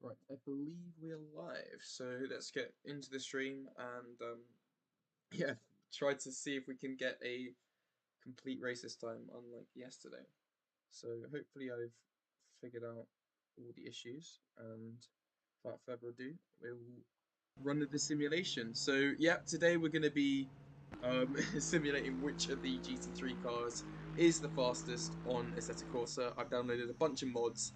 Right, I believe we're live, so let's get into the stream and yeah, try to see if we can get a complete race this time, unlike yesterday. So hopefully I've figured out all the issues, and without further ado, we'll run the simulation. So yeah, today we're going to be simulating which of the GT3 cars is the fastest on Assetto Corsa. I've downloaded a bunch of mods,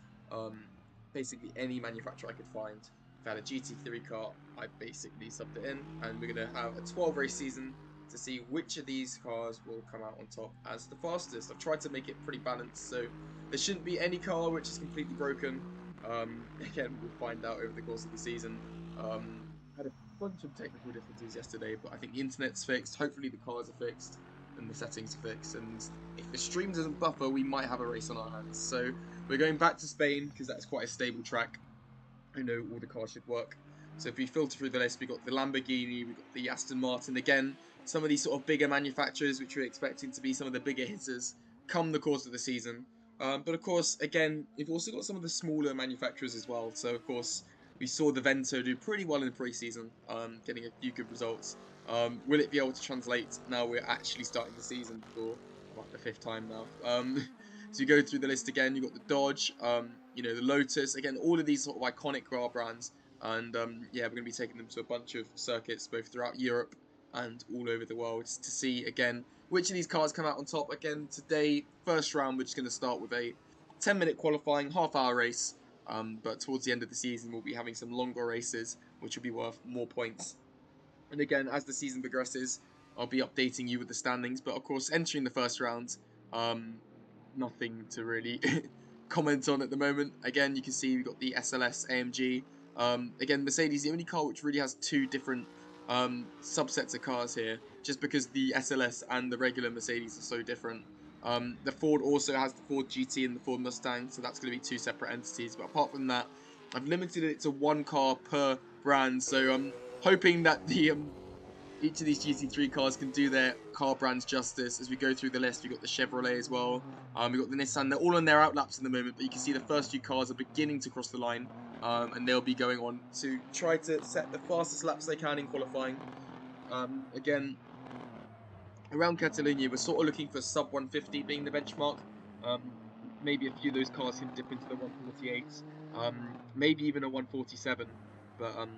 basically any manufacturer I could find. If I had a GT3 car, I basically subbed it in, and we're going to have a 12 race season to see which of these cars will come out on top as the fastest. I've tried to make it pretty balanced, so there shouldn't be any car which is completely broken. Again, we'll find out over the course of the season. Had a bunch of technical difficulties yesterday, but I think the internet's fixed. Hopefully the cars are fixed and the settings are fixed. And if the stream doesn't buffer, we might have a race on our hands. So we're going back to Spain because that's quite a stable track. I know all the cars should work. So if we filter through the list, we've got the Lamborghini, we've got the Aston Martin. Again, some of these sort of bigger manufacturers, which we're expecting to be some of the bigger hitters come the course of the season. But of course, again, we've also got some of the smaller manufacturers as well. So of course, we saw the Vento do pretty well in pre-season, getting a few good results. Will it be able to translate now we're actually starting the season for about the 5th time now? So you go through the list again, you've got the Dodge, you know, the Lotus, again, all of these sort of iconic car brands. And yeah, we're going to be taking them to a bunch of circuits, both throughout Europe and all over the world, to see, again, which of these cars come out on top. Again, today, first round, we're just going to start with a 10-minute qualifying, half-hour race. But towards the end of the season, we'll be having some longer races, which will be worth more points. And again, as the season progresses, I'll be updating you with the standings. But of course, entering the first round, nothing to really comment on at the moment. Again, you can see we've got the SLS AMG. Again, Mercedes, the only car which really has two different subsets of cars here, just because the SLS and the regular Mercedes are so different. The Ford also has the Ford GT and the Ford Mustang, so that's going to be two separate entities. But apart from that, I've limited it to one car per brand, so I'm hoping that the each of these GT3 cars can do their car brands justice. As we go through the list, we've got the Chevrolet as well. We've got the Nissan. They're all on their outlaps at the moment, but you can see the first few cars are beginning to cross the line, and they'll be going on to try to set the fastest laps they can in qualifying. Again, around Catalonia, we're sort of looking for sub 150 being the benchmark. Maybe a few of those cars can dip into the 148s, maybe even a 147. But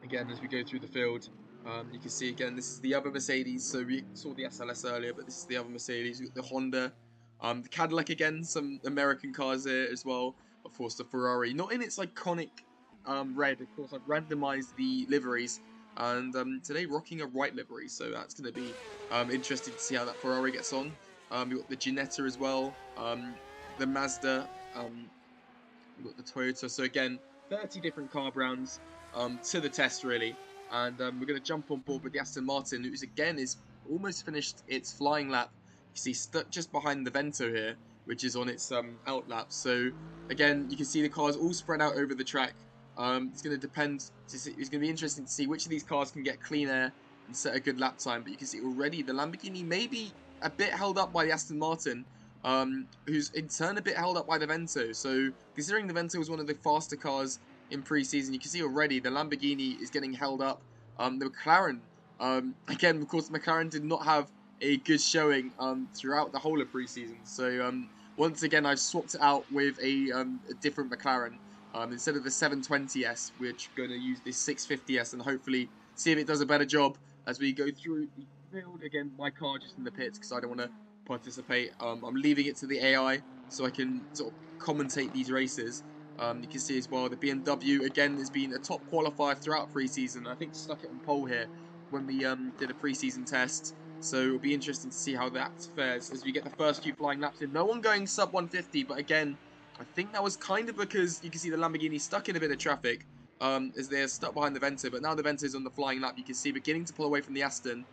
again, as we go through the field, you can see again, this is the other Mercedes. So we saw the SLS earlier, but this is the other Mercedes. We've got the Honda, the Cadillac again, some American cars here as well. Of course, the Ferrari, not in its iconic red. Of course, I've randomized the liveries, and today rocking a white livery. So that's going to be interesting to see how that Ferrari gets on. We've got the Ginetta as well, the Mazda, we've got the Toyota. So again, 30 different car brands to the test really. And we're going to jump on board with the Aston Martin, who's again is almost finished its flying lap. You see stuck just behind the Vento here, which is on its out lap. So again, you can see the cars all spread out over the track. It's going to depend. It's going to be interesting to see which of these cars can get clean air and set a good lap time. But you can see already the Lamborghini may be a bit held up by the Aston Martin, who's in turn a bit held up by the Vento. So considering the Vento was one of the faster cars in pre-season, you can see already the Lamborghini is getting held up. The McLaren, again, of course, McLaren did not have a good showing throughout the whole of pre-season. So once again, I've swapped it out with a different McLaren. Instead of the 720S, we're going to use this 650S and hopefully see if it does a better job as we go through the field. Again, my car just in the pits because I don't want to participate. I'm leaving it to the AI so I can sort of commentate these races. You can see as well the BMW again has been a top qualifier throughout pre-season. I think stuck it on pole here when we did a pre-season test. So it'll be interesting to see how that fares as we get the first few flying laps in. No one going sub 150, but again, I think that was kind of because you can see the Lamborghini stuck in a bit of traffic as they're stuck behind the Vento. But now the Vento is on the flying lap. You can see beginning to pull away from the Aston.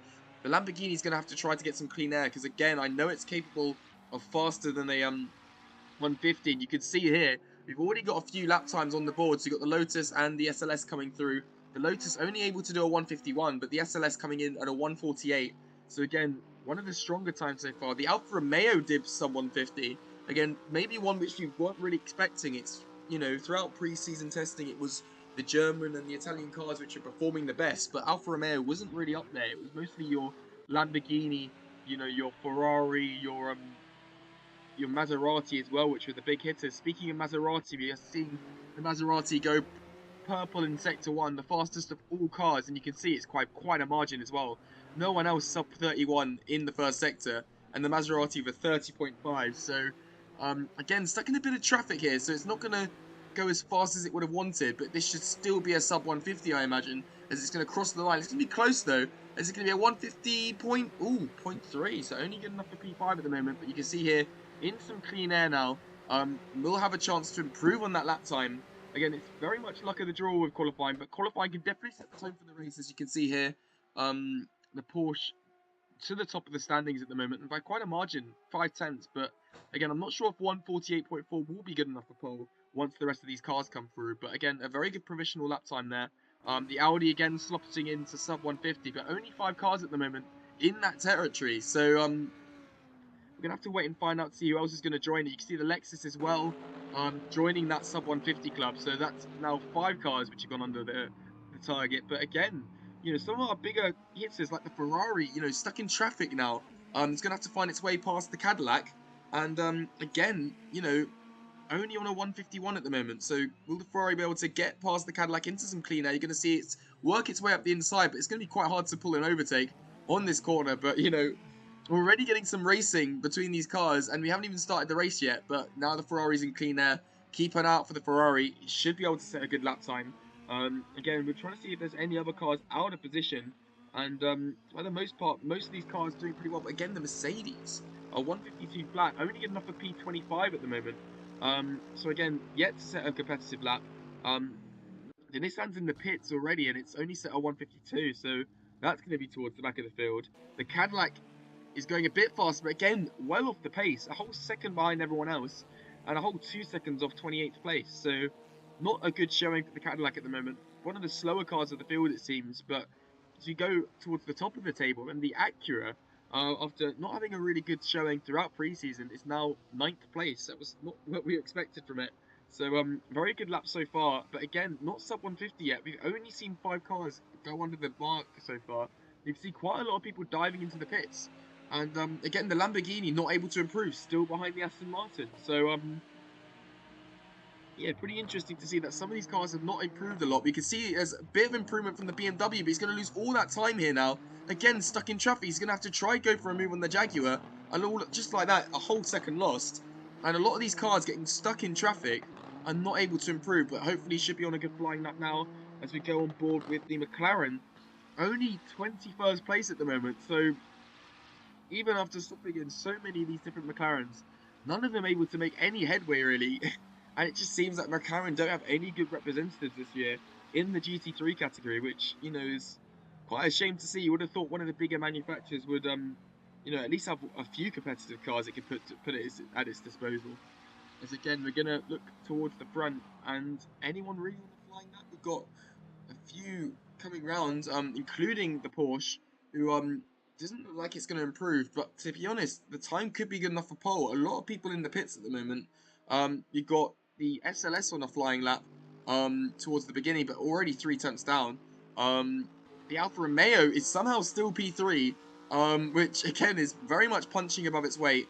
The Lamborghini is going to have to try to get some clean air because again, I know it's capable of faster than a 150. You can see here, we've already got a few lap times on the board. So you've got the Lotus and the SLS coming through. The Lotus only able to do a 151, but the SLS coming in at a 148. So again, one of the stronger times so far. The Alfa Romeo did sub 150. Again, maybe one which we weren't really expecting. It's you know, throughout pre-season testing, it was the German and the Italian cars which are performing the best, but Alfa Romeo wasn't really up there. It was mostly your Lamborghini, you know, your Ferrari, your Maserati as well, which were the big hitters. Speaking of Maserati, we are seeing the Maserati go purple in Sector 1, the fastest of all cars, and you can see it's quite a margin as well. No one else sub 31 in the first sector, and the Maserati with 30.5. So, again, stuck in a bit of traffic here, so it's not going to go as fast as it would have wanted, but this should still be a sub 150, I imagine, as it's going to cross the line. It's going to be close, though, as it's going to be a 150 point, ooh, 0.3, so only good enough for P5 at the moment, but you can see here, in some clean air now, we'll have a chance to improve on that lap time. Again, it's very much luck of the draw with qualifying, but qualifying can definitely set the tone for the race, as you can see here. The Porsche to the top of the standings at the moment, and by quite a margin, 5/10. But again, I'm not sure if 148.4 will be good enough for pole once the rest of these cars come through. But again, a very good provisional lap time there. The Audi again slotting into sub 150, but only 5 cars at the moment in that territory. So we're going to have to wait and find out to see who else is going to join it. You can see the Lexus as well joining that sub 150 club. So that's now 5 cars which have gone under the target. But again, you know, some of our bigger hitters like the Ferrari, you know, stuck in traffic now. It's going to have to find its way past the Cadillac. And again, you know, only on a 151 at the moment. So will the Ferrari be able to get past the Cadillac into some clean air? You're going to see it work its way up the inside, but it's going to be quite hard to pull an overtake on this corner. But, you know, we're already getting some racing between these cars, and we haven't even started the race yet. But now the Ferrari's in clean air. Keep an eye out for the Ferrari. It should be able to set a good lap time. Again, we're trying to see if there's any other cars out of position. And for the most part, most of these cars are doing pretty well. But again, the Mercedes are 152 flat, only good enough for P25 at the moment. So again, yet to set a competitive lap. The Nissan's in the pits already, and it's only set a 152, so that's going to be towards the back of the field. The Cadillac is going a bit faster, but again, well off the pace. A whole second behind everyone else, and a whole 2 seconds off 28th place. So, not a good showing for the Cadillac at the moment. One of the slower cars of the field, it seems, but as you go towards the top of the table, and the Acura, after not having a really good showing throughout preseason, is now 9th place. That was not what we expected from it. So, very good lap so far, but again, not sub 150 yet. We've only seen 5 cars go under the mark so far. You can see quite a lot of people diving into the pits. And, again, the Lamborghini not able to improve, still behind the Aston Martin. So, yeah, pretty interesting to see that some of these cars have not improved a lot. We can see there's a bit of improvement from the BMW, but he's going to lose all that time here now. Again, stuck in traffic. He's going to have to try go for a move on the Jaguar. And all just like that, a whole second lost. And a lot of these cars getting stuck in traffic are not able to improve. But hopefully should be on a good flying lap now as we go on board with the McLaren. Only 21st place at the moment. So even after stopping in so many of these different McLarens, none of them able to make any headway really. And it just seems like McLaren don't have any good representatives this year in the GT3 category, which, you know, is quite a shame to see. You would have thought one of the bigger manufacturers would, you know, at least have a few competitive cars it could put it at its disposal. As again, we're going to look towards the front, and anyone really on the flying lap? We've got a few coming round, including the Porsche, who doesn't look like it's going to improve. But to be honest, the time could be good enough for pole. A lot of people in the pits at the moment. You've got the SLS on a flying lap towards the beginning, but already 3 tenths down. The Alfa Romeo is somehow still P3, which again is very much punching above its weight.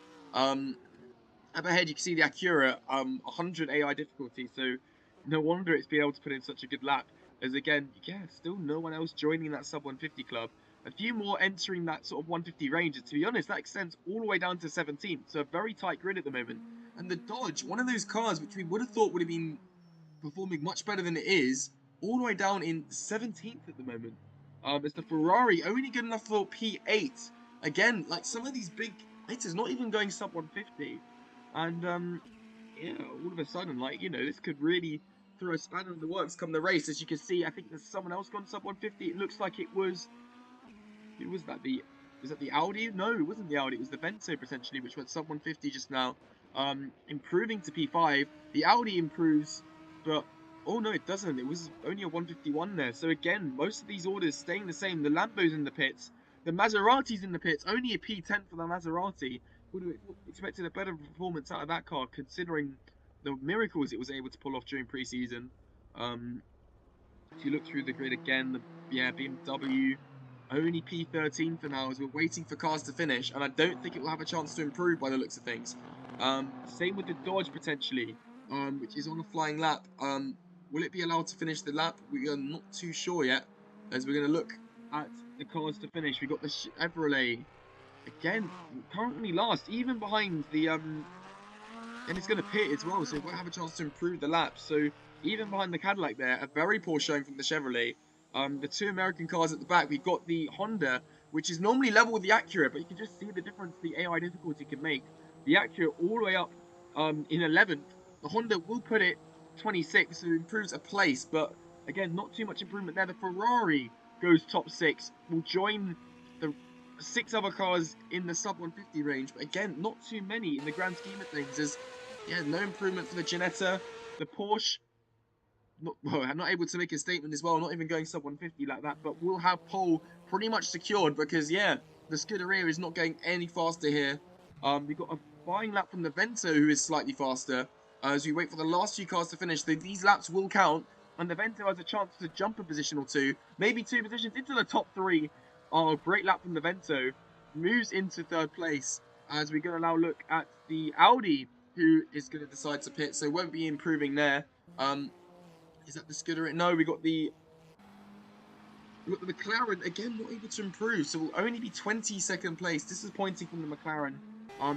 Up ahead, you can see the Acura, 100 AI difficulty, so no wonder it's been able to put in such a good lap. As again, yeah, still no one else joining that sub 150 club. A few more entering that sort of 150 range, and to be honest, that extends all the way down to 17th, so a very tight grid at the moment. And the Dodge, one of those cars which we would have thought would have been performing much better than it is, all the way down in 17th at the moment. It's the Ferrari, only good enough for P8. Again, like some of these big hitters, not even going sub 150. And, yeah, all of a sudden, like, you know, this could really throw a spanner in the works come the race. As you can see, I think there's someone else gone sub 150. It looks like it was... Who was that? Was that the Audi? No, it wasn't the Audi. It was the Vento, potentially, which went sub 150 just now. Improving to P5. The Audi improves, but... Oh, no, it doesn't. It was only a 151 there. So, again, most of these orders staying the same. The Lambo's in the pits. The Maserati's in the pits. Only a P10 for the Maserati. Would have expected a better performance out of that car, considering the miracles it was able to pull off during pre-season. If you look through the grid again, BMW only P13 for now as we're waiting for cars to finish, and I don't think it will have a chance to improve by the looks of things. Same with the Dodge potentially, which is on a flying lap. Will it be allowed to finish the lap? We are not too sure yet, as we're going to look at the cars to finish. We got the Chevrolet again, currently last, even behind the and it's going to pit as well, so it won't have a chance to improve the laps. So even behind the Cadillac there, a very poor showing from the Chevrolet. The two American cars at the back, we've got the Honda, which is normally level with the Acura, but you can just see the difference the AI difficulty can make. The Acura all the way up in 11th. The Honda will put it 26, so it improves a place, but again, not too much improvement there. The Ferrari goes top 6, will join the 6 other cars in the sub 150 range, but again, not too many in the grand scheme of things, as yeah, no improvement for the Ginetta. The Porsche, I'm not able to make a statement as well, not even going sub 150 like that, but we'll have pole pretty much secured because, yeah, the Scuderia is not going any faster here. We've got a flying lap from the Vento, who is slightly faster. As we wait for the last few cars to finish, these laps will count, and the Vento has a chance to jump a position or two, maybe 2 positions into the top 3. Oh, great lap from the Vento. Moves into 3rd place, as we're going to now look at the Audi, who is going to decide to pit, so won't be improving there. Is that the Scuderia? No, we got the McLaren, again, not able to improve, so we'll only be 22nd place. Disappointing from the McLaren.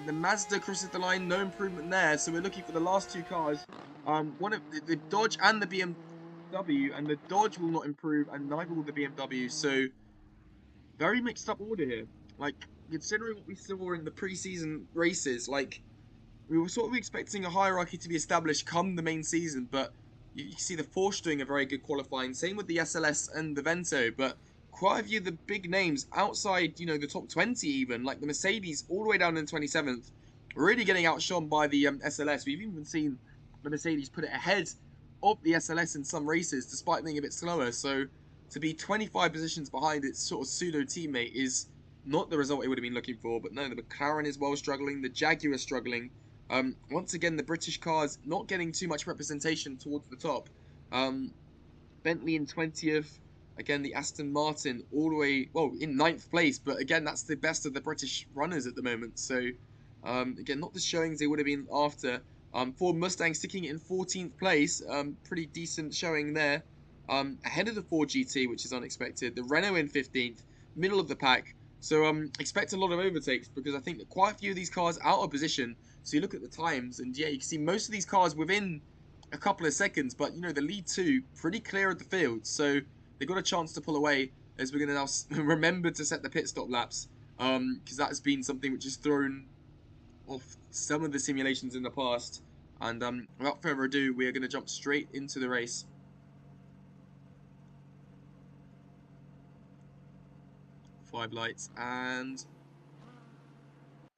The Mazda crosses the line, no improvement there, so we're looking for the last 2 cars. One of the Dodge and the BMW, and the Dodge will not improve, and neither will the BMW, so very mixed up order here. Like, considering what we saw in the pre-season races, like, we were sort of expecting a hierarchy to be established come the main season, but you see the Porsche doing a very good qualifying. Same with the SLS and the Vento, but quite a few of the big names outside, you know, the top 20 even, like the Mercedes all the way down in 27th, really getting outshone by the SLS. We've even seen the Mercedes put it ahead of the SLS in some races, despite being a bit slower. So to be 25 positions behind its sort of pseudo teammate is not the result it would have been looking for. But no, the McLaren is well struggling, the Jaguar is struggling. Once again, the British cars not getting too much representation towards the top. Bentley in 20th. Again, the Aston Martin all the way, well, in 9th place. But again, that's the best of the British runners at the moment. So, again, not the showings they would have been after. Ford Mustang sticking in 14th place. Pretty decent showing there. Ahead of the Ford GT, which is unexpected. The Renault in 15th. Middle of the pack. So expect a lot of overtakes because I think that quite a few of these cars out of position. So you look at the times, and yeah, you can see most of these cars within a couple of seconds. But, you know, the lead 2 pretty clear of the field. So they got a chance to pull away as we're going to now remember to set the pit stop laps. Because that has been something which has thrown off some of the simulations in the past. And without further ado, we are going to jump straight into the race. Five lights, and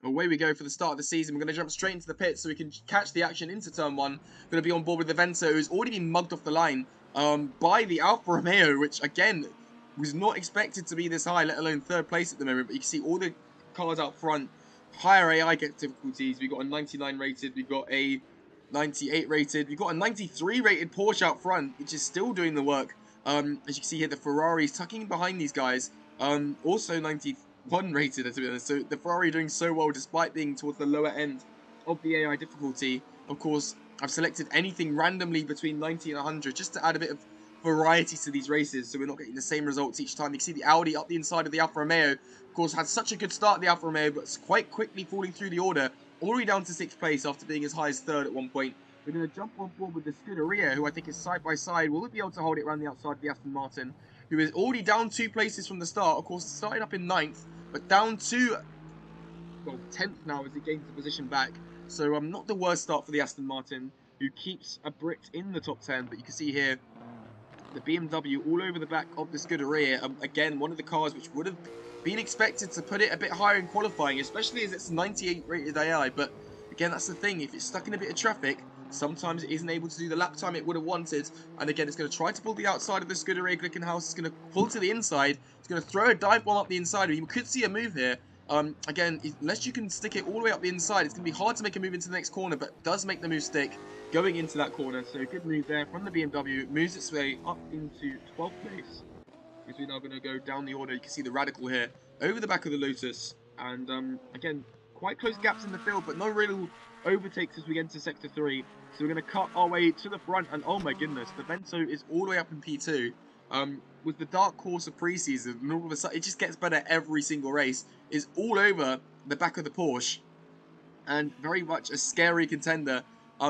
away we go for the start of the season. We're going to jump straight into the pits so we can catch the action into turn 1. Going to be on board with the Vento, who's already been mugged off the line by the Alfa Romeo, which again was not expected to be this high, let alone 3rd place at the moment. But you can see all the cars out front, higher AI get difficulties. We've got a 99 rated, we've got a 98 rated, we've got a 93 rated Porsche out front, which is still doing the work. As you can see here, the Ferrari's tucking behind these guys. Also 91 rated, to be honest. So the Ferrari doing so well despite being towards the lower end of the AI difficulty. Of course, I've selected anything randomly between 90 and 100 just to add a bit of variety to these races so we're not getting the same results each time. You can see the Audi up the inside of the Alfa Romeo. Of course, had such a good start, the Alfa Romeo, but it's quite quickly falling through the order, all the way down to 6th place after being as high as 3rd at one point. We're going to jump on board with the Scuderia, who I think is side by side. Will it be able to hold it around the outside of the Aston Martin, who is already down 2 places from the start? Of course, started up in 9th, but down to, well, 10th now as he gains the position back. So not the worst start for the Aston Martin, who keeps a Brit in the top 10. But you can see here, the BMW all over the back of the Scuderia. Again, one of the cars which would have been expected to put it a bit higher in qualifying, especially as it's 98 rated AI. But again, that's the thing. If it's stuck in a bit of traffic, sometimes it isn't able to do the lap time it would have wanted. And again, it's going to try to pull the outside of the Scuderia Glickenhaus. It's going to pull to the inside. It's going to throw a dive bomb up the inside. You could see a move here. Again, unless you can stick it all the way up the inside, it's going to be hard to make a move into the next corner, but does make the move stick. going into that corner. So good move there from the BMW. It moves its way up into 12th place. Because we're now going to go down the order. You can see the Radical here over the back of the Lotus. And again, quite close gaps in the field, but no real overtakes as we get into Sector 3. So we're going to cut our way to the front. And oh my goodness, the Vento is all the way up in P2. With the dark Corsa preseason, and all of a sudden, it just gets better every single race. Is all over the back of the Porsche. And very much a scary contender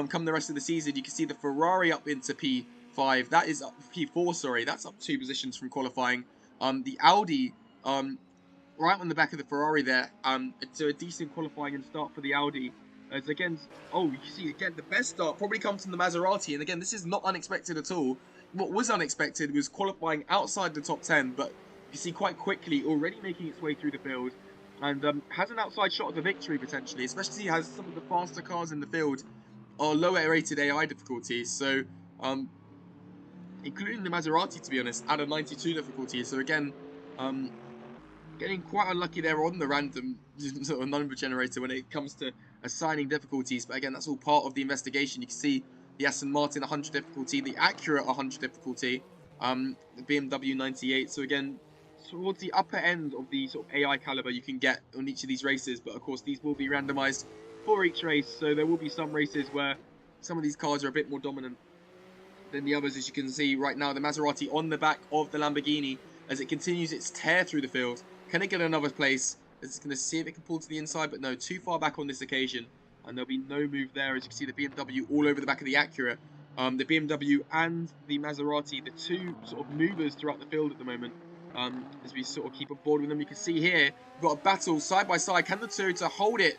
come the rest of the season. You can see the Ferrari up into P5. That is up P4, sorry. That's up 2 positions from qualifying. The Audi right on the back of the Ferrari there. So a decent qualifying and start for the Audi. As again, oh, you see again, the best start probably comes from the Maserati. And again, this is not unexpected at all. What was unexpected was qualifying outside the top 10, but you see quite quickly already making its way through the field. And has an outside shot at the victory potentially, especially as some of the faster cars in the field are lower rated AI difficulties. So, including the Maserati, to be honest, at a 92 difficulty. So again, getting quite unlucky there on the random sort of number generator when it comes to assigning difficulties. But again, that's all part of the investigation. You can see the Aston Martin 100 difficulty, the Acura 100 difficulty, the BMW 98. So again, towards the upper end of the sort of AI caliber you can get on each of these races. But of course, these will be randomized for each race. So there will be some races where some of these cars are a bit more dominant than the others. As you can see right now, the Maserati on the back of the Lamborghini as it continues its tear through the field. Can it get another place? It's going to see if it can pull to the inside, but no, too far back on this occasion. And there'll be no move there. As you can see, the BMW all over the back of the Acura. The BMW and the Maserati, the two sort of movers throughout the field at the moment. As we sort of keep on board with them, you can see here, we've got a battle side by side. Can the Toyota hold it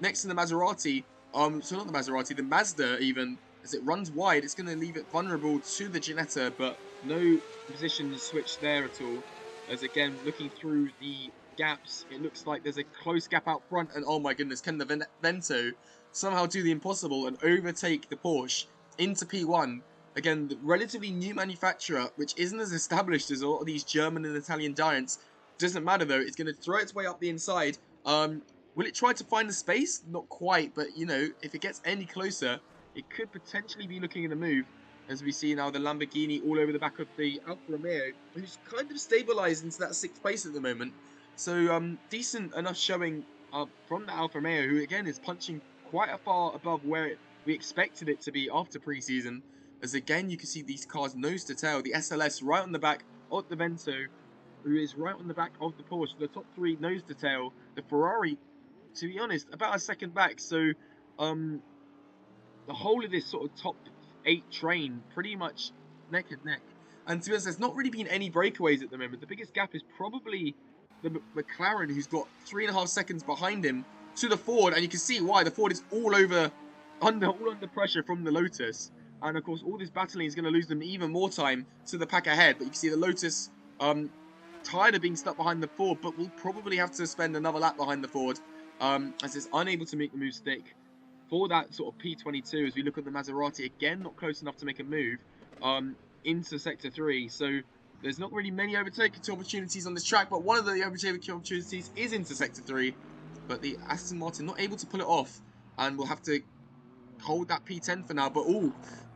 next to the Maserati? So not the Maserati, the Mazda even. As it runs wide, it's going to leave it vulnerable to the Ginetta, but no position switch there at all. As again, looking through the gaps, it looks like there's a close gap out front, and oh my goodness, can the Vento somehow do the impossible and overtake the Porsche into P1? Again, the relatively new manufacturer, which isn't as established as a lot of these German and Italian giants. Doesn't matter though, it's going to throw its way up the inside. Will it try to find the space? Not quite, but you know, if it gets any closer, it could potentially be looking at a move. As we see now the Lamborghini all over the back of the Alfa Romeo, who's kind of stabilised into that 6th place at the moment. So decent enough showing from the Alfa Romeo, who again is punching quite a far above where we expected it to be after pre-season. As again you can see these cars nose to tail, the SLS right on the back of the Vento, who is right on the back of the Porsche. The top 3 nose to tail. The Ferrari, to be honest, about a second back. So the whole of this sort of top 8 train pretty much neck and neck. And to be honest, there's not really been any breakaways at the moment. The biggest gap is probably the McLaren, who's got 3.5 seconds behind him to the Ford, and you can see why. The Ford is all under pressure from the Lotus. And of course, all this battling is going to lose them even more time to the pack ahead. But you can see the Lotus tired of being stuck behind the Ford, but will probably have to spend another lap behind the Ford as it's unable to make the move stick. For that sort of P22, as we look at the Maserati, again, not close enough to make a move into Sector 3. So there's not really many overtaking opportunities on this track, but one of the overtaking opportunities is into Sector 3. But the Aston Martin not able to pull it off, and we'll have to hold that P10 for now. But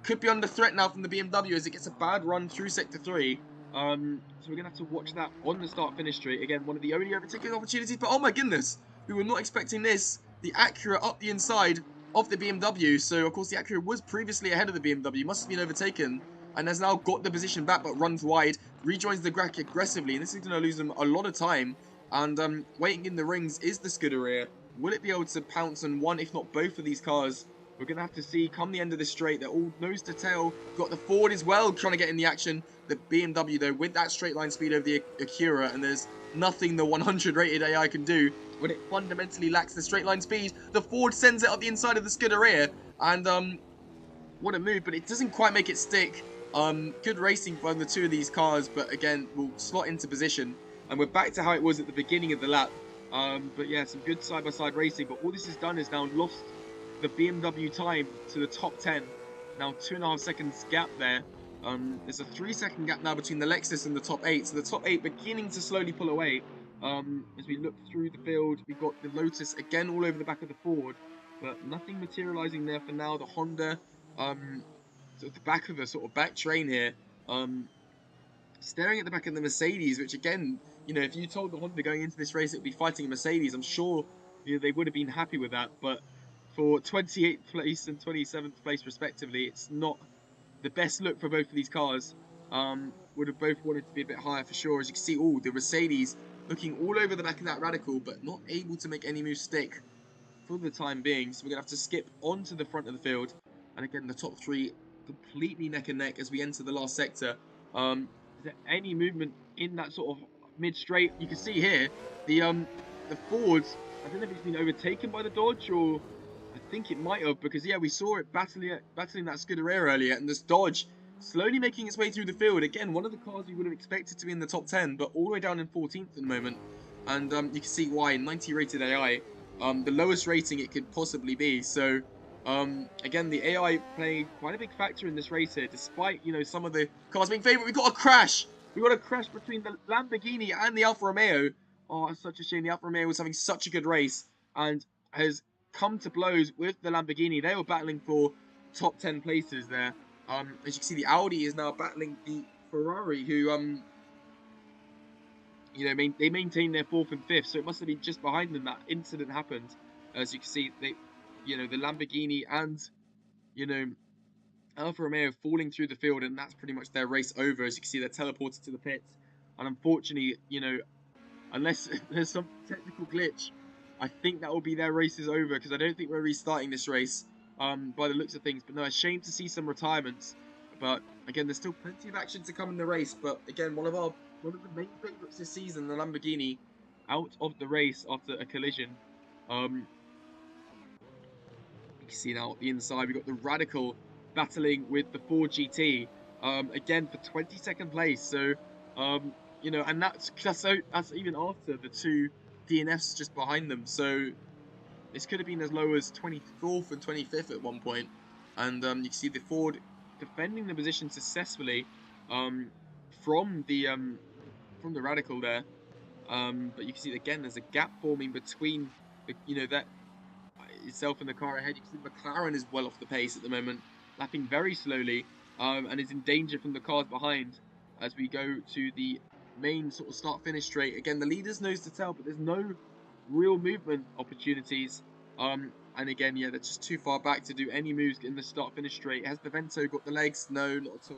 could be under threat now from the BMW as it gets a bad run through Sector 3. So we're going to have to watch that on the start-finish straight. Again, one of the only overtaking opportunities, but oh my goodness, we were not expecting this. The Acura up the inside of the BMW. So of course the Acura was previously ahead of the BMW, must have been overtaken, and has now got the position back, but runs wide, rejoins the Grach aggressively, and this is going to lose them a lot of time. And waiting in the rings is the Scuderia. Will it be able to pounce on one, if not both of these cars? We're going to have to see come the end of the straight. They're all nose to tail. Got the Ford as well trying to get in the action. The BMW, though, with that straight line speed over the Acura, and there's nothing the 100 rated AI can do when it fundamentally lacks the straight line speed. The Ford sends it up the inside of the Scuderia, and what a move, but it doesn't quite make it stick. Good racing from the two of these cars, but again, we'll slot into position, and we're back to how it was at the beginning of the lap. But yeah, some good side-by-side racing, but all this has done is now lost the BMW time to the top 10. Now 2.5 seconds gap there. There's a 3-second gap now between the Lexus and the top 8, so the top 8 beginning to slowly pull away. As we look through the field, we've got the Lotus again all over the back of the Ford, but nothing materializing there for now. The Honda sort of the back of the sort of back train here. Staring at the back of the Mercedes, which again, you know, if you told the Honda going into this race it would be fighting a Mercedes, I'm sure, you know, they would have been happy with that. But for 28th place and 27th place respectively, it's not the best look for both of these cars. Would have both wanted to be a bit higher for sure. As you can see, all the Mercedes looking all over the back of that Radical, but not able to make any moves stick for the time being. So we're going to have to skip onto the front of the field. And again, the top three completely neck and neck as we enter the last sector. Is there any movement in that sort of mid-straight? You can see here, the Fords, I don't know if it's been overtaken by the Dodge or... I think it might have, because yeah, we saw it battling that Scuderia earlier, and this Dodge slowly making its way through the field. Again, one of the cars we would have expected to be in the top 10, but all the way down in 14th at the moment. And you can see why, 90 rated AI, the lowest rating it could possibly be. So again, the AI playing quite a big factor in this race here, despite, you know, some of the cars being favourite. We got a crash! We got a crash between the Lamborghini and the Alfa Romeo. Oh, it's such a shame. The Alfa Romeo was having such a good race and has come to blows with the Lamborghini. They were battling for top 10 places there. As you can see, the Audi is now battling the Ferrari, who you know, they maintain their 4th and 5th, so it must have been just behind them that incident happened. As you can see, you know, the Lamborghini and, you know, Alfa Romeo falling through the field, and that's pretty much their race over. As you can see, they're teleported to the pits, and unfortunately, you know, unless there's some technical glitch, I think that will be their race is over, because I don't think we're restarting this race by the looks of things. But no, a shame to see some retirements. But again, there's still plenty of action to come in the race. But again, one of the main favourites this season, the Lamborghini, out of the race after a collision. You can see now at the inside, we've got the Radical battling with the Ford GT. Again, for 22nd place. So, you know, and that's even after the two DNFs just behind them. So this could have been as low as 24th and 25th at one point. And you can see the Ford defending the position successfully from the Radical there. But you can see again there's a gap forming between the, you know, that itself and the car ahead. You can see McLaren is well off the pace at the moment, lapping very slowly, and is in danger from the cars behind as we go to the main sort of start-finish straight. Again, the leader's nose to tail, but there's no real movement opportunities. And again, yeah, they're just too far back to do any moves in the start-finish straight. Has the Vento got the legs? No, not at all.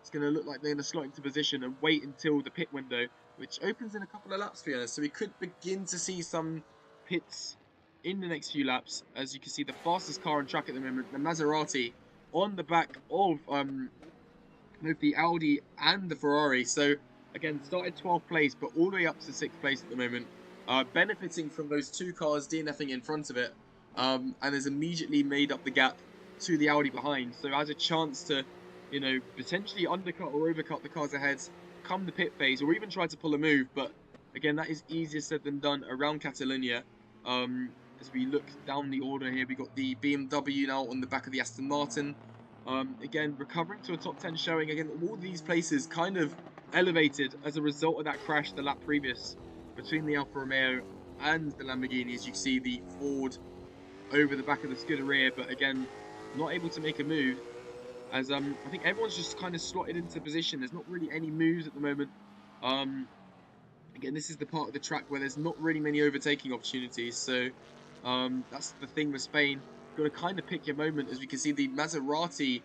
It's going to look like they're going to slot into position and wait until the pit window, which opens in a couple of laps, to be honest. So we could begin to see some pits in the next few laps. As you can see, the fastest car on track at the moment, the Maserati, on the back of both the Audi and the Ferrari. So again, started 12th place, but all the way up to 6th place at the moment, benefiting from those two cars DNFing in front of it, and has immediately made up the gap to the Audi behind. So has a chance to, you know, potentially undercut or overcut the cars ahead come the pit phase, or even try to pull a move. But again, that is easier said than done around Catalonia. As we look down the order here, we got the BMW now on the back of the Aston Martin. Again, recovering to a top 10 showing. Again, all these places kind of elevated as a result of that crash the lap previous between the Alfa Romeo and the Lamborghini. As you can see, the Ford over the back of the Scuderia, but again, not able to make a move. As I think everyone's just kind of slotted into position. There's not really any moves at the moment. Again, this is the part of the track where there's not really many overtaking opportunities. So that's the thing with Spain. Got to kind of pick your moment. As we can see, the Maserati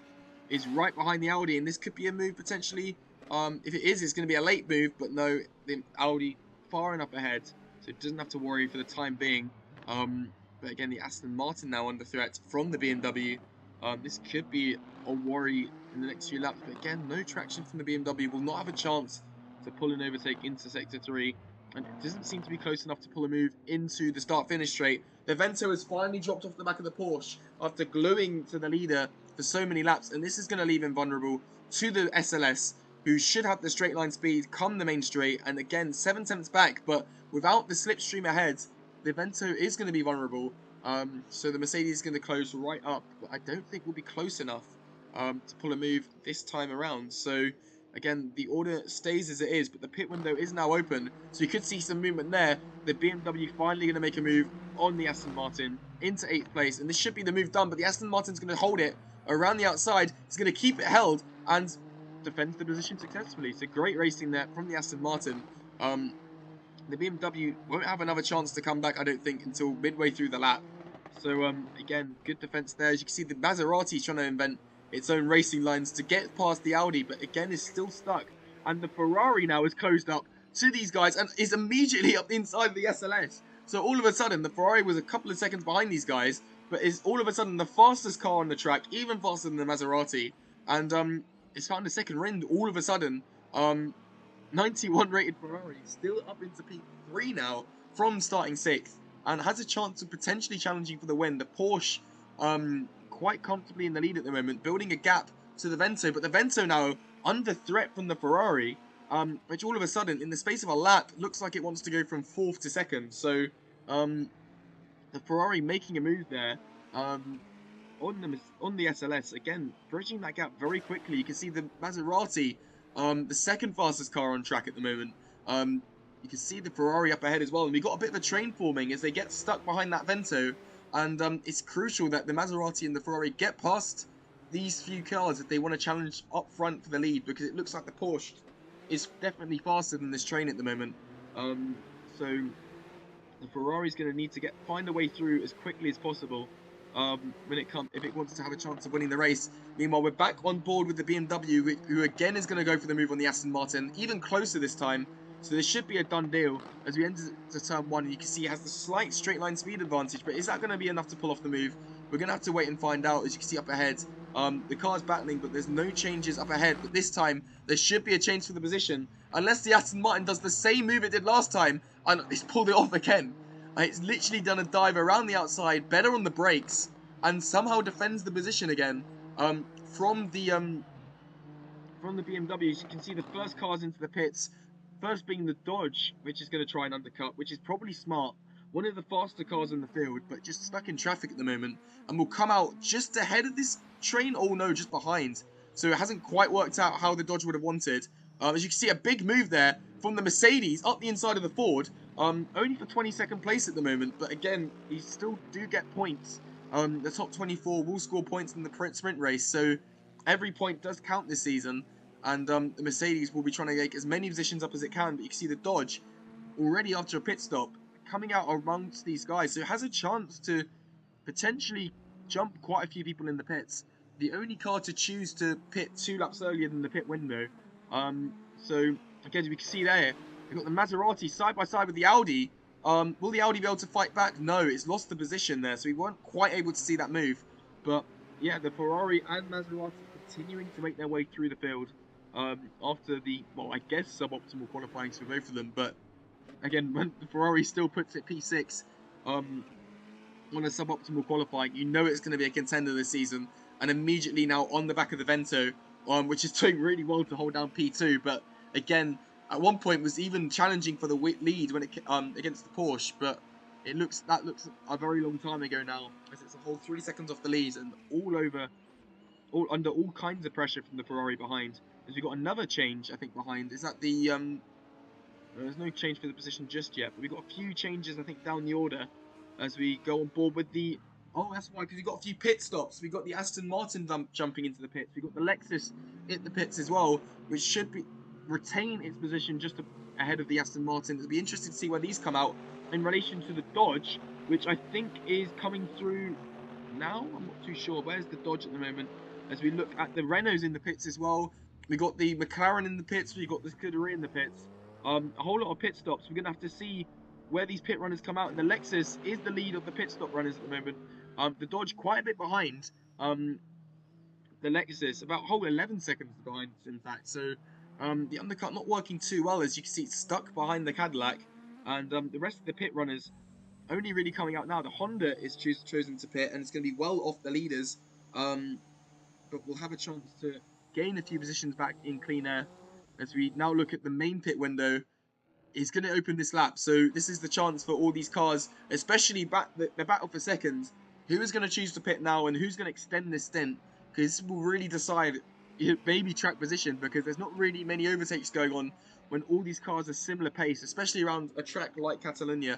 is right behind the Audi, and this could be a move potentially. If it is, it's going to be a late move, but no, the Audi far enough ahead, so it doesn't have to worry for the time being. But again, the Aston Martin now under threat from the BMW. This could be a worry in the next few laps, but again, no traction from the BMW. Will not have a chance to pull an overtake into Sector 3, and it doesn't seem to be close enough to pull a move into the start-finish straight. The Vento has finally dropped off the back of the Porsche after gluing to the leader for so many laps, and this is going to leave him vulnerable to the SLS, who should have the straight line speed come the main straight, and again, 7 tenths back, but without the slipstream ahead, the Vento is going to be vulnerable. So the Mercedes is going to close right up, but I don't think we'll be close enough to pull a move this time around. So again, the order stays as it is, but the pit window is now open, so you could see some movement there. The BMW finally going to make a move on the Aston Martin into 8th place, and this should be the move done, but the Aston Martin's going to hold it around the outside. He's going to keep it held and defends the position successfully. So great racing there from the Aston Martin. The BMW won't have another chance to come back, I don't think, until midway through the lap. So, again, good defense there. As you can see, the Maserati is trying to invent its own racing lines to get past the Audi, but again, is still stuck. And the Ferrari now is closed up to these guys and is immediately up inside the SLS. So all of a sudden, the Ferrari was a couple of seconds behind these guys, but is all of a sudden the fastest car on the track, even faster than the Maserati. And it's found a second win all of a sudden. 91 rated Ferrari, still up into P3 now from starting 6th, and has a chance of potentially challenging for the win. The Porsche quite comfortably in the lead at the moment, building a gap to the Vento, but the Vento now under threat from the Ferrari, which all of a sudden, in the space of a lap, looks like it wants to go from 4th to 2nd. So the Ferrari making a move there. On the SLS, again, bridging that gap very quickly. You can see the Maserati, the second fastest car on track at the moment. You can see the Ferrari up ahead as well. And we got a bit of a train forming as they get stuck behind that Vento. And it's crucial that the Maserati and the Ferrari get past these few cars if they want to challenge up front for the lead, because it looks like the Porsche is definitely faster than this train at the moment. So the Ferrari's going to need to find a way through as quickly as possible. If it wants to have a chance of winning the race. Meanwhile, we're back on board with the BMW, who again is going to go for the move on the Aston Martin, even closer this time. So this should be a done deal as we enter turn 1. And you can see it has the slight straight line speed advantage, but is that going to be enough to pull off the move? We're going to have to wait and find out. As you can see up ahead, the car's battling, but there's no changes up ahead. But this time, there should be a change for the position, unless the Aston Martin does the same move it did last time, and it's pulled it off again. It's literally done a dive around the outside, better on the brakes, and somehow defends the position again. From the BMW, as you can see, the first cars into the pits. First being the Dodge, which is going to try and undercut, which is probably smart. One of the faster cars in the field, but just stuck in traffic at the moment, and will come out just ahead of this train. Oh no, just behind. So it hasn't quite worked out how the Dodge would have wanted. As you can see, a big move there from the Mercedes up the inside of the Ford. Only for 22nd place at the moment, but again, you still do get points. The top 24 will score points in the sprint race, so every point does count this season. And the Mercedes will be trying to take as many positions up as it can, but you can see the Dodge already after a pit stop coming out amongst these guys, so it has a chance to potentially jump quite a few people in the pits. The only car to choose to pit 2 laps earlier than the pit window. So again, as we can see there, we've got the Maserati side by side with the Audi. Will the Audi be able to fight back? No, it's lost the position there, so we weren't quite able to see that move. But yeah, the Ferrari and Maserati continuing to make their way through the field after the, well, I guess suboptimal qualifying for both of them. But again, when the Ferrari still puts it P6 on a suboptimal qualifying, you know it's going to be a contender this season. And immediately now on the back of the Vento, which is doing really well to hold down P2. But again, at one point was even challenging for the lead when it against the Porsche, but that looks a very long time ago now, as it's a whole 3 seconds off the lead and under all kinds of pressure from the Ferrari behind. As we got another change, I think, behind. Is that the there's no change for the position just yet, but we've got a few changes, I think, down the order as we go on board with the. Oh, that's why, because we've got a few pit stops. We've got the Aston Martin jumping into the pits. We've got the Lexus in the pits as well, which should retain its position just ahead of the Aston Martin. It'll be interesting to see where these come out in relation to the Dodge, which I think is coming through now. I'm not too sure. Where's the Dodge at the moment? As we look at the Renaults in the pits as well. We got the McLaren in the pits. We got the Scuderia in the pits. A whole lot of pit stops. We're going to have to see where these pit runners come out. And the Lexus is the lead of the pit stop runners at the moment. The Dodge quite a bit behind. The Lexus about a whole 11 seconds behind, in fact. So the undercut not working too well. As you can see, it's stuck behind the Cadillac. And the rest of the pit runners only really coming out now. The Honda is chosen to pit, and it's going to be well off the leaders. But we'll have a chance to gain a few positions back in clean air as we now look at the main pit window. Is going to open this lap, so this is the chance for all these cars, especially the battle for seconds. Who is going to choose to pit now, and who's going to extend this stint? Because this will really decide maybe track position, because there's not really many overtakes going on when all these cars are similar pace, especially around a track like Catalonia.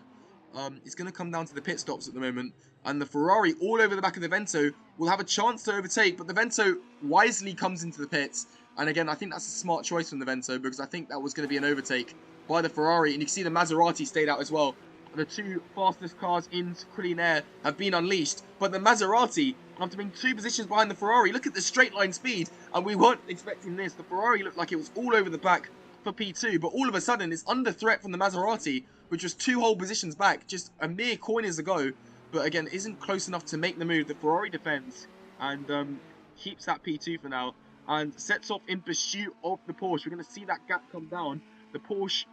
It's going to come down to the pit stops at the moment. And the Ferrari, all over the back of the Vento, will have a chance to overtake. But the Vento wisely comes into the pits. And again, I think that's a smart choice from the Vento, because I think that was going to be an overtake by the Ferrari. And you can see the Maserati stayed out as well. The two fastest cars into clean air have been unleashed. But the Maserati, after being 2 positions behind the Ferrari, look at the straight line speed. And we weren't expecting this. The Ferrari looked like it was all over the back for P2. But all of a sudden, it's under threat from the Maserati, which was 2 whole positions back just a mere coiners ago. But again, isn't close enough to make the move. The Ferrari defends and keeps that P2 for now. And sets off in pursuit of the Porsche. We're going to see that gap come down. The Porsche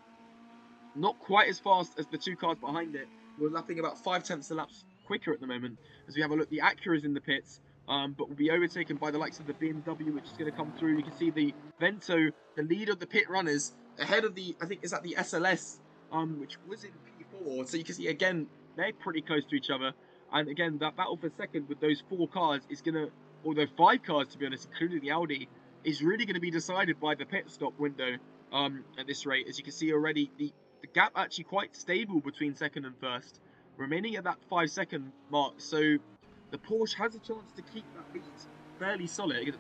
not quite as fast as the 2 cars behind it. We're lapping about 5/10 of laps quicker at the moment. As we have a look, the Acura is in the pits, but will be overtaken by the likes of the BMW, which is going to come through. You can see the Vento, the lead of the pit runners, ahead of the, I think, is that the SLS, which was in P4. So you can see, again, they're pretty close to each other. And again, that battle for second with those 4 cars is going to, although 5 cars, to be honest, including the Audi, is really going to be decided by the pit stop window at this rate. As you can see already, the gap actually quite stable between second and first, remaining at that 5-second mark. So the Porsche has a chance to keep that lead fairly solid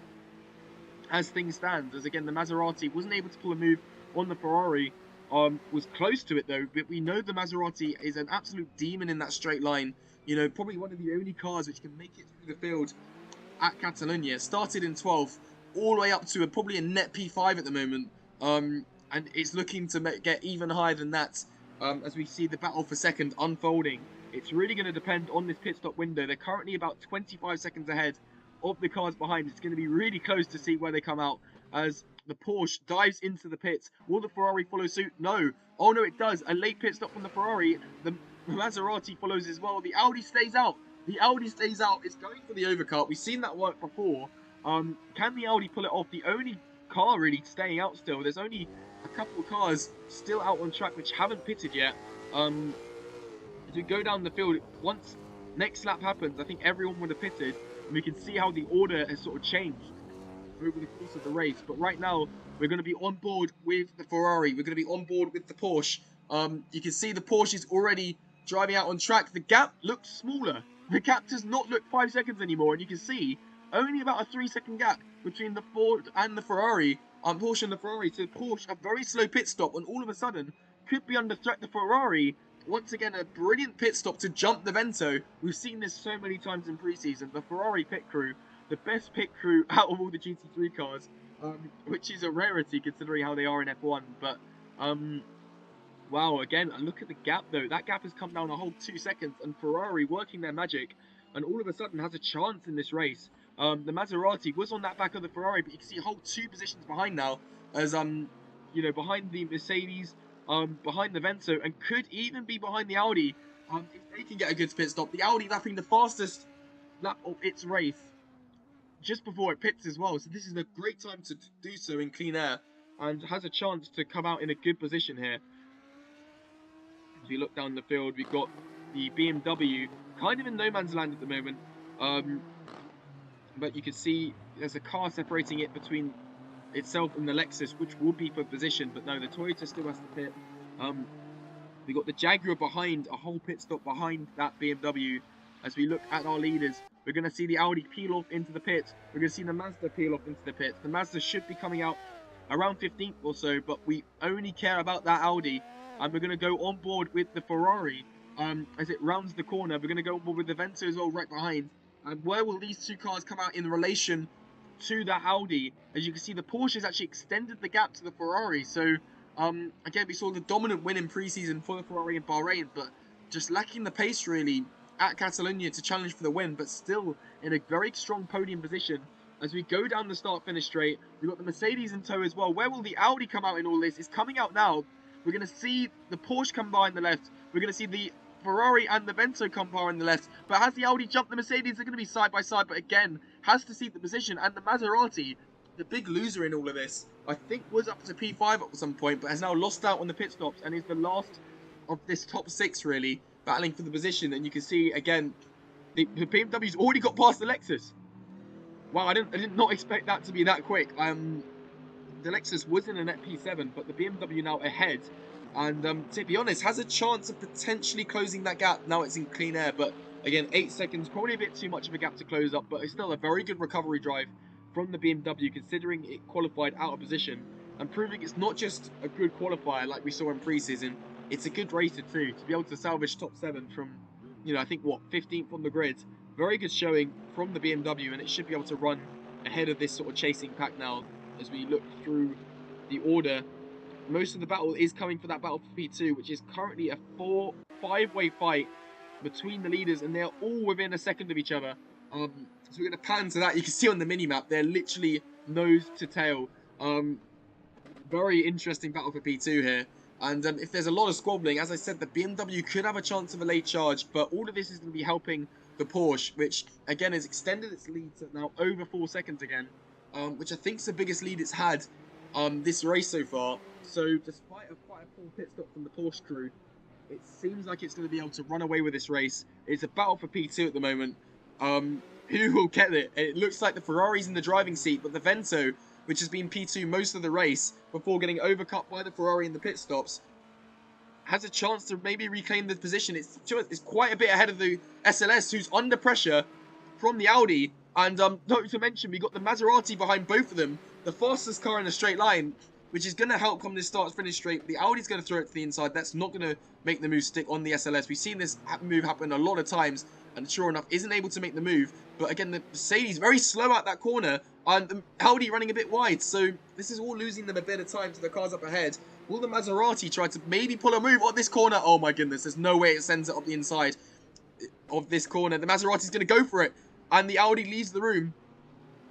as things stand. As again, the Maserati wasn't able to pull a move on the Ferrari, was close to it though. But we know the Maserati is an absolute demon in that straight line. You know, probably one of the only cars which can make it through the field at Catalonia. Started in 12th, all the way up to probably a net P5 at the moment. And it's looking to get even higher than that as we see the battle for second unfolding. It's really going to depend on this pit stop window. They're currently about 25 seconds ahead of the cars behind. It's going to be really close to see where they come out as the Porsche dives into the pits. Will the Ferrari follow suit? No. Oh no, it does. A late pit stop from the Ferrari. The Maserati follows as well. The Audi stays out. The Audi stays out. It's going for the overcut. We've seen that work before. Can the Audi pull it off? The only car really staying out still. There's only a couple of cars still out on track which haven't pitted yet. As we go down the field, once next lap happens, I think everyone would have pitted, and we can see how the order has sort of changed over the course of the race. But right now, we're going to be on board with the Ferrari. We're going to be on board with the Porsche. You can see the Porsche is already driving out on track. The gap looks smaller. The gap does not look 5 seconds anymore, and you can see only about a 3-second gap between the Ford and the Ferrari. Porsche and the Ferrari. So Porsche, a very slow pit stop, and all of a sudden could be under threat. The Ferrari, once again, a brilliant pit stop to jump the Vento. We've seen this so many times in pre-season. The Ferrari pit crew, the best pit crew out of all the GT3 cars, which is a rarity considering how they are in F1. But wow, again, look at the gap though. That gap has come down a whole 2 seconds, and Ferrari working their magic, and all of a sudden has a chance in this race. The Maserati was on that back of the Ferrari, but you can see a whole 2 positions behind now, as you know, behind the Mercedes, behind the Vento, and could even be behind the Audi. If they can get a good pit stop, the Audi lapping the fastest lap of its race just before it pits as well. So this is a great time to do so in clean air, and has a chance to come out in a good position here. As we look down the field, we've got the BMW kind of in no man's land at the moment. But you can see there's a car separating it between itself and the Lexus, which will be for position. But no, the Toyota still has to pit. We've got the Jaguar behind, a whole pit stop behind that BMW. As we look at our leaders, we're going to see the Audi peel off into the pit. We're going to see the Mazda peel off into the pit. The Mazda should be coming out around 15th or so, but we only care about that Audi. And we're going to go on board with the Ferrari as it rounds the corner. We're going to go on board with the Vento as well right behind. And where will these 2 cars come out in relation to that Audi? As you can see, the Porsche has actually extended the gap to the Ferrari. So, again, we saw the dominant win in pre-season for the Ferrari in Bahrain, but just lacking the pace, really, at Catalonia to challenge for the win, but still in a very strong podium position. As we go down the start-finish straight, we've got the Mercedes in tow as well. Where will the Audi come out in all this? It's coming out now. We're going to see the Porsche come by on the left. We're going to see the Ferrari and the Vento come by on the left. But has the Audi jumped the Mercedes? They're going to be side by side, but again, has to cede the position. And the Maserati, the big loser in all of this, I think was up to P5 at some point, but has now lost out on the pit stops and is the last of this top 6, really, battling for the position. And you can see, again, the BMW's already got past the Lexus. Wow, I did not expect that to be that quick. The Lexus was in a net P7, but the BMW now ahead And to be honest, has a chance of potentially closing that gap. Now it's in clean air, but again, 8 seconds, probably a bit too much of a gap to close up, but it's still a very good recovery drive from the BMW, considering it qualified out of position, and proving it's not just a good qualifier like we saw in pre-season, it's a good racer too, to be able to salvage top 7 from, I think, what, 15th on the grid. Very good showing from the BMW, and it should be able to run ahead of this sort of chasing pack now as we look through the order. Most of the battle is coming for that battle for P2, which is currently a 5-way fight between the leaders, and they're all within a second of each other. So we're going to pan to that. You can see on the mini-map, they're literally nose to tail. Very interesting battle for P2 here. And if there's a lot of squabbling, as I said, the BMW could have a chance of a late charge, but all of this is going to be helping the Porsche, which, again, has extended its lead to now over 4 seconds again, which I think is the biggest lead it's had this race so far. So despite quite a poor pit stop from the Porsche crew, it seems like it's going to be able to run away with this race. It's a battle for P2 at the moment. Who will get it? It looks like the Ferrari's in the driving seat, but the Vento, which has been P2 most of the race before getting overcut by the Ferrari in the pit stops, has a chance to maybe reclaim the position. It's quite a bit ahead of the SLS, who's under pressure from the Audi. And not to mention, we got the Maserati behind both of them, the fastest car in a straight line, which is going to help come this start-finish straight. The Audi's going to throw it to the inside. That's not going to make the move stick on the SLS. We've seen this move happen a lot of times, and sure enough, isn't able to make the move. But again, the Mercedes very slow out that corner, and the Audi running a bit wide. So this is all losing them a bit of time to the cars up ahead. Will the Maserati try to maybe pull a move on this corner? Oh my goodness, there's no way it sends it up the inside of this corner. The Maserati's going to go for it, and the Audi leaves the room.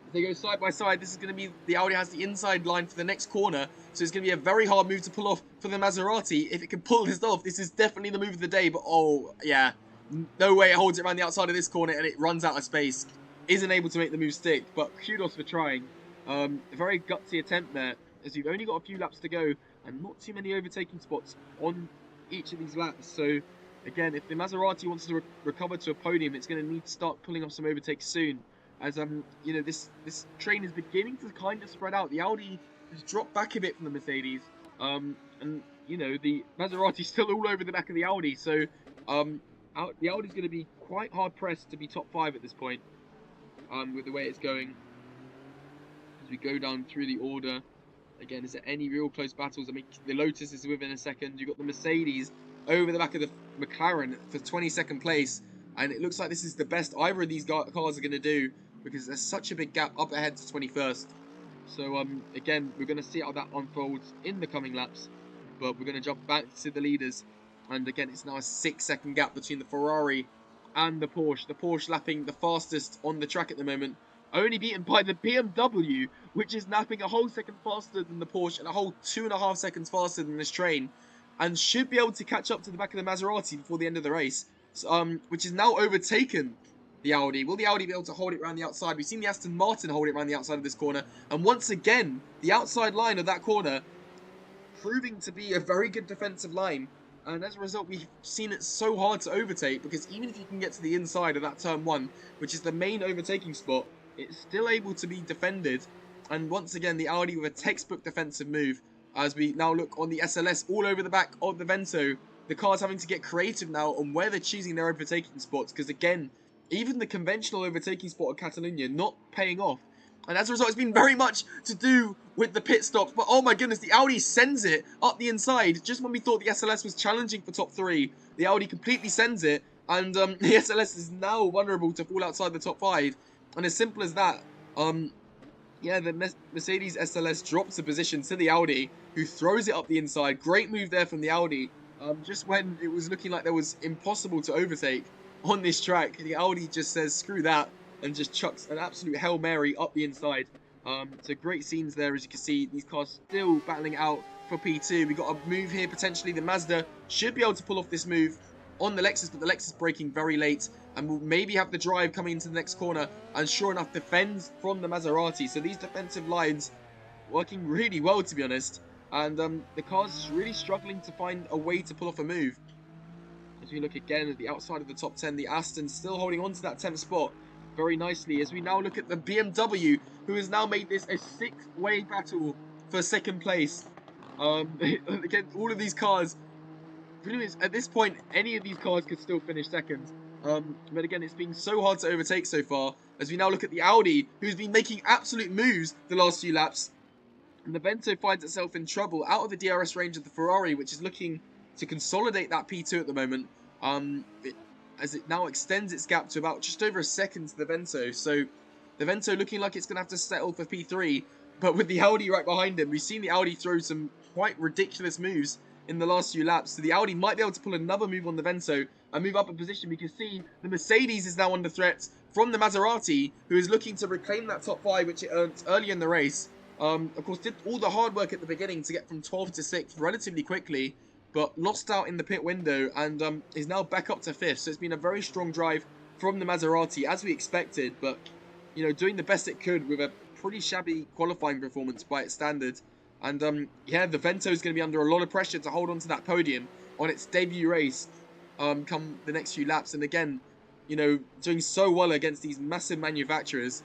If they go side by side, this is going to be, the Audi has the inside line for the next corner, so it's going to be a very hard move to pull off for the Maserati. If it can pull this off, this is definitely the move of the day, but oh, yeah, no way it holds it around the outside of this corner, and it runs out of space. Isn't able to make the move stick, but kudos for trying. A very gutsy attempt there, as you've only got a few laps to go, and not too many overtaking spots on each of these laps, so again, if the Maserati wants to recover to a podium, it's going to need to start pulling off some overtakes soon. As this train is beginning to kind of spread out. The Audi has dropped back a bit from the Mercedes, and the Maserati's still all over the back of the Audi. So the Audi's going to be quite hard pressed to be top 5 at this point, with the way it's going. As we go down through the order, again, is there any real close battles? I mean, the Lotus is within a second. You've got the Mercedes over the back of the McLaren for 22nd place, and it looks like this is the best either of these cars are going to do, because there's such a big gap up ahead to 21st. So again, we're going to see how that unfolds in the coming laps, but we're going to jump back to the leaders, and again, it's now a 6-second gap between the Ferrari and the Porsche. The Porsche lapping the fastest on the track at the moment, only beaten by the BMW, which is lapping a whole second faster than the Porsche and a whole 2.5 seconds faster than this train, and should be able to catch up to the back of the Maserati before the end of the race, which is now overtaken the Audi. Will the Audi be able to hold it around the outside? We've seen the Aston Martin hold it around the outside of this corner, and once again, the outside line of that corner proving to be a very good defensive line, and as a result, we've seen it so hard to overtake, because even if you can get to the inside of that turn 1, which is the main overtaking spot, it's still able to be defended. And once again, the Audi with a textbook defensive move, as we now look on the SLS all over the back of the Vento. The car's having to get creative now on where they're choosing their overtaking spots, because again, even the conventional overtaking spot of Catalonia not paying off. And as a result, it's been very much to do with the pit stops. But oh my goodness, the Audi sends it up the inside. Just when we thought the SLS was challenging for top 3, the Audi completely sends it. And the SLS is now vulnerable to fall outside the top 5. And as simple as that, yeah, the Mercedes SLS drops a position to the Audi, who throws it up the inside. Great move there from the Audi. Just when it was looking like there was impossible to overtake on this track, the Audi just says, screw that, and just chucks an absolute Hail Mary up the inside. So great scenes there, as you can see. These cars still battling out for P2. We've got a move here, potentially. The Mazda should be able to pull off this move on the Lexus, but the Lexus braking very late, and will maybe have the drive coming into the next corner, and sure enough, defends from the Maserati. So these defensive lines working really well, to be honest, and the car's really struggling to find a way to pull off a move. As we look again at the outside of the top 10, the Aston still holding on to that 10th spot very nicely, as we now look at the BMW, who has now made this a 6-way battle for second place. Again, all of these cars, pretty much at this point, any of these cars could still finish second. But again, it's been so hard to overtake so far. As we now look at the Audi, who's been making absolute moves the last few laps. And the Vento finds itself in trouble out of the DRS range of the Ferrari, which is looking to consolidate that P2 at the moment. As it now extends its gap to about just over a second to the Vento. So the Vento looking like it's going to have to settle for P3. But with the Audi right behind him, we've seen the Audi throw some quite ridiculous moves in the last few laps. So the Audi might be able to pull another move on the Vento and move up a position. We can see the Mercedes is now under threat from the Maserati, who is looking to reclaim that top 5, which it earned early in the race. Of course, did all the hard work at the beginning to get from 12th to 6th relatively quickly, but lost out in the pit window and is now back up to 5th. So it's been a very strong drive from the Maserati, as we expected, but, you know, doing the best it could with a pretty shabby qualifying performance by its standards. And, yeah, the Vento is going to be under a lot of pressure to hold on to that podium on its debut race come the next few laps. And again, you know, doing so well against these massive manufacturers.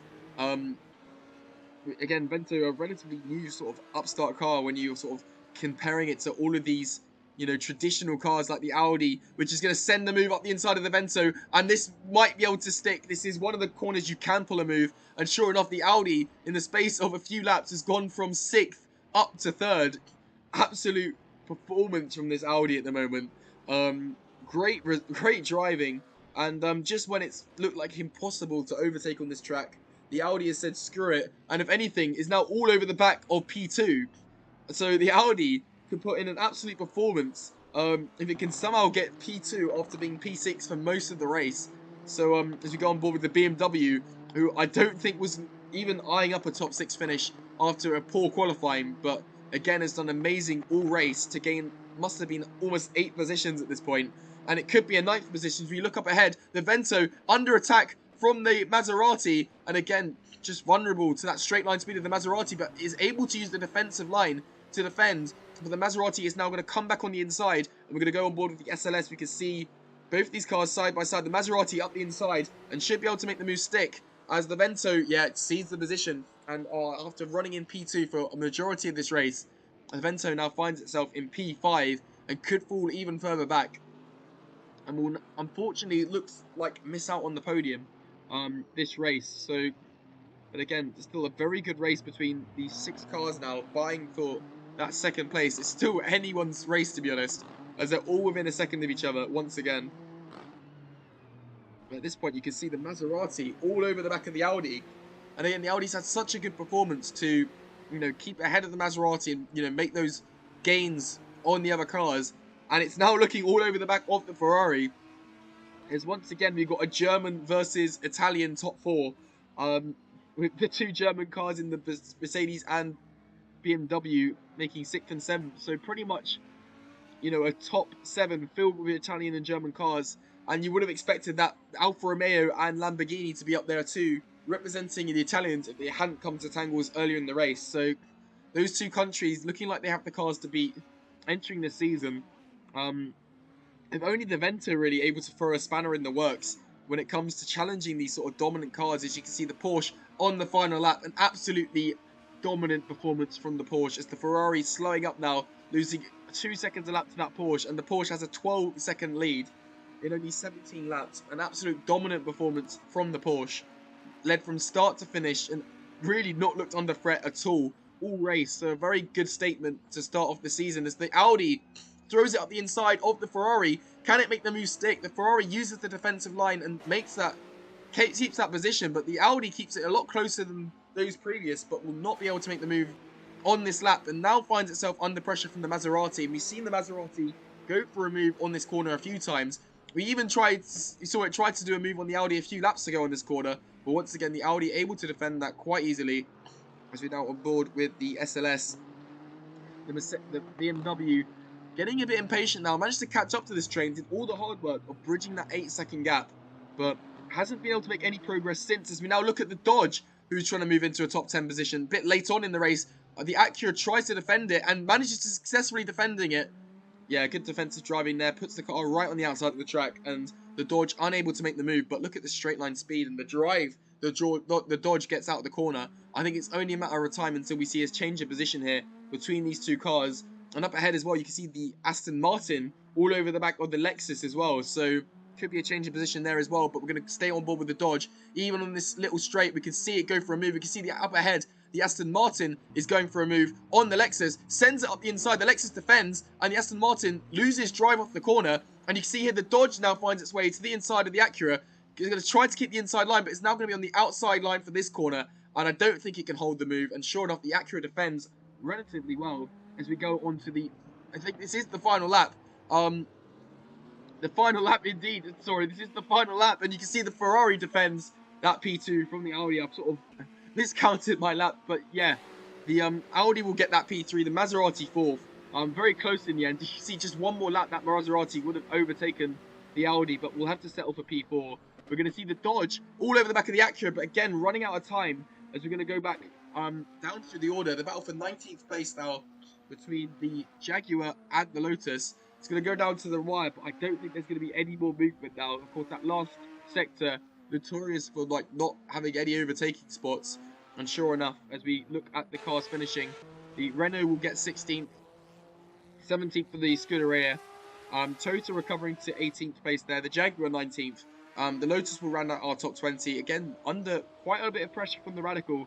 Again, Vento, a relatively new sort of upstart car when you're sort of comparing it to all of these, you know, traditional cars like the Audi, which is going to send the move up the inside of the Vento, and this might be able to stick. This is one of the corners you can pull a move, and sure enough, the Audi, in the space of a few laps, has gone from 6th up to 3rd. Absolute performance from this Audi at the moment. Great driving, and just when it's looked like impossible to overtake on this track, the Audi has said screw it, and if anything, is now all over the back of P2. So the Audi can put in an absolute performance if it can somehow get P2 after being P6 for most of the race. So as we go on board with the BMW, who I don't think was even eyeing up a top 6 finish after a poor qualifying, but again has done amazing all race to gain, must have been almost 8 positions at this point, and it could be a 9th position. If we look up ahead, the Vento under attack from the Maserati, and again, just vulnerable to that straight line speed of the Maserati, but is able to use the defensive line to defend. But the Maserati is now going to come back on the inside, and we're going to go on board with the SLS. We can see both these cars side by side. The Maserati up the inside, and should be able to make the move stick, as the Vento, yeah, sees the position, and after running in P2 for a majority of this race, the Vento now finds itself in P5, and could fall even further back, and will unfortunately, it looks like miss out on the podium this race. So, but again, it's still a very good race between these 6 cars now vying for that 2nd place. It's still anyone's race, to be honest, as they're all within a second of each other once again. But at this point, you can see the Maserati all over the back of the Audi, and again, the Audi's had such a good performance to, you know, keep ahead of the Maserati and, you know, make those gains on the other cars, and it's now looking all over the back of the Ferrari. As once again, we've got a German versus Italian top 4, with the 2 German cars in the Mercedes and BMW making 6th and 7th. So pretty much, you know, a top 7 filled with Italian and German cars. And you would have expected that Alfa Romeo and Lamborghini to be up there too, representing the Italians if they hadn't come to tangles earlier in the race. So those 2 countries looking like they have the cars to beat entering the season. If only the Vento really able to throw a spanner in the works when it comes to challenging these sort of dominant cars. As you can see, the Porsche on the final lap, an absolutely dominant performance from the Porsche, as the Ferrari slowing up now, losing 2 seconds a lap to that Porsche, and the Porsche has a 12-second lead in only 17 laps. An absolute dominant performance from the Porsche, led from start to finish and really not looked under threat at all race. So a very good statement to start off the season, as the Audi throws it up the inside of the Ferrari. Can it make the move stick? The Ferrari uses the defensive line and keeps that position, but the Audi keeps it a lot closer than those previous, but will not be able to make the move on this lap, and now finds itself under pressure from the Maserati. And we've seen the Maserati go for a move on this corner a few times. We even tried to do a move on the Audi a few laps ago on this corner, but once again, the Audi able to defend that quite easily, as we're now on board with the SLS. The BMW getting a bit impatient now, managed to catch up to this train, did all the hard work of bridging that 8-second gap, but hasn't been able to make any progress since. As we now look at the Dodge, who's trying to move into a top 10 position. A bit late on in the race, the Acura tries to defend it and manages to successfully defending it. Yeah, good defensive driving there, puts the car right on the outside of the track, and the Dodge unable to make the move. But look at the straight line speed and the drive the Dodge gets out of the corner. I think it's only a matter of time until we see us change a position here between these 2 cars. And up ahead as well, you can see the Aston Martin all over the back of the Lexus as well. So could be a change of position there as well, but we're going to stay on board with the Dodge. Even on this little straight, we can see it go for a move. We can see the up ahead, the Aston Martin is going for a move on the Lexus, sends it up the inside. The Lexus defends, and the Aston Martin loses drive off the corner. And you can see here the Dodge now finds its way to the inside of the Acura. It's going to try to keep the inside line, but it's now going to be on the outside line for this corner. And I don't think it can hold the move. And sure enough, the Acura defends relatively well as we go on to the, I think this is the final lap. The final lap indeed. Sorry, this is the final lap, and you can see the Ferrari defends that P2 from the Audi. I've sort of miscounted my lap, but yeah, the Audi will get that P3. The Maserati fourth. Very close in the end. You see, just one more lap, that Maserati would have overtaken the Audi, but we'll have to settle for P4. We're going to see the Dodge all over the back of the Acura, but again, running out of time as we're going to go back down through the order. The battle for 19th place now between the Jaguar and the Lotus. It's going to go down to the wire, but I don't think there's going to be any more movement now. Of course, that last sector, notorious for like not having any overtaking spots. And sure enough, as we look at the cars finishing, the Renault will get 16th, 17th for the Scuderia. Toyota recovering to 18th place there. The Jaguar 19th. The Lotus will round out our top 20. Again, under quite a bit of pressure from the Radical.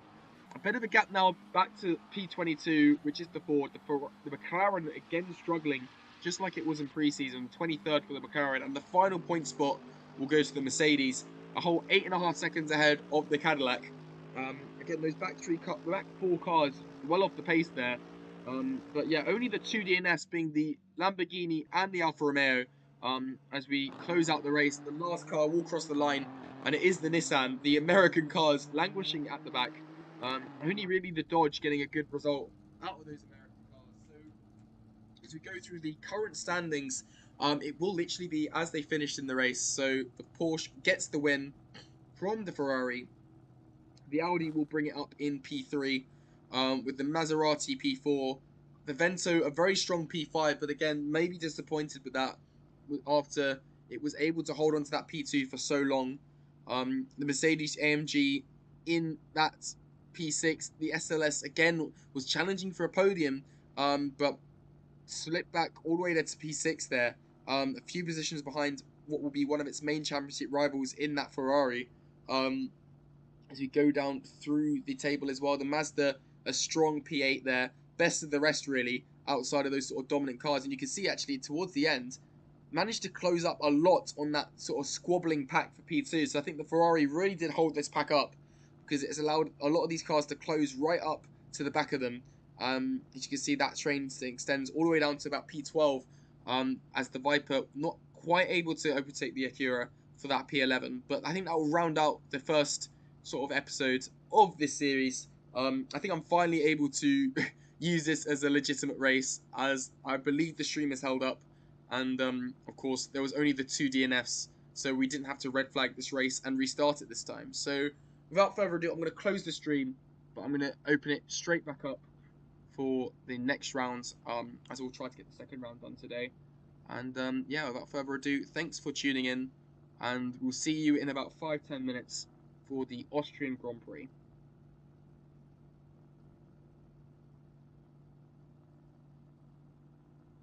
A bit of a gap now back to P22, which is the Ford. The McLaren again struggling, just like it was in pre-season. 23rd for the McLaren, and the final point spot will go to the Mercedes, a whole 8.5 seconds ahead of the Cadillac. Again, those back four cars well off the pace there. But yeah, only the two DNFs being the Lamborghini and the Alfa Romeo. As we close out the race, the last car will cross the line, and it is the Nissan, the American cars languishing at the back. Only really the Dodge getting a good result out of those American cars. So as we go through the current standings, it will literally be as they finished in the race. So the Porsche gets the win from the Ferrari. The Audi will bring it up in P3, with the Maserati P4. The Vento, a very strong P5, but again, maybe disappointed with that after it was able to hold on to that P2 for so long. The Mercedes AMG in that P6. The SLS, again, was challenging for a podium, but slipped back all the way there to P6 there. A few positions behind what will be one of its main championship rivals in that Ferrari. As we go down through the table as well, the Mazda, a strong P8 there. Best of the rest, really, outside of those sort of dominant cars. And you can see, actually, towards the end, managed to close up a lot on that sort of squabbling pack for P2. So I think the Ferrari really did hold this pack up, because it's allowed a lot of these cars to close right up to the back of them. As you can see, that train extends all the way down to about P12, as the Viper not quite able to overtake the Acura for that P11. But I think that will round out the first sort of episode of this series. I think I'm finally able to use this as a legitimate race, as I believe the stream is held up. And of course, there was only the two DNFs, so we didn't have to red flag this race and restart it this time. So without further ado, I'm going to close the stream, but I'm going to open it straight back up for the next round, as we'll try to get the second round done today. And yeah, without further ado, thanks for tuning in, and we'll see you in about 5-10 minutes for the Austrian Grand Prix.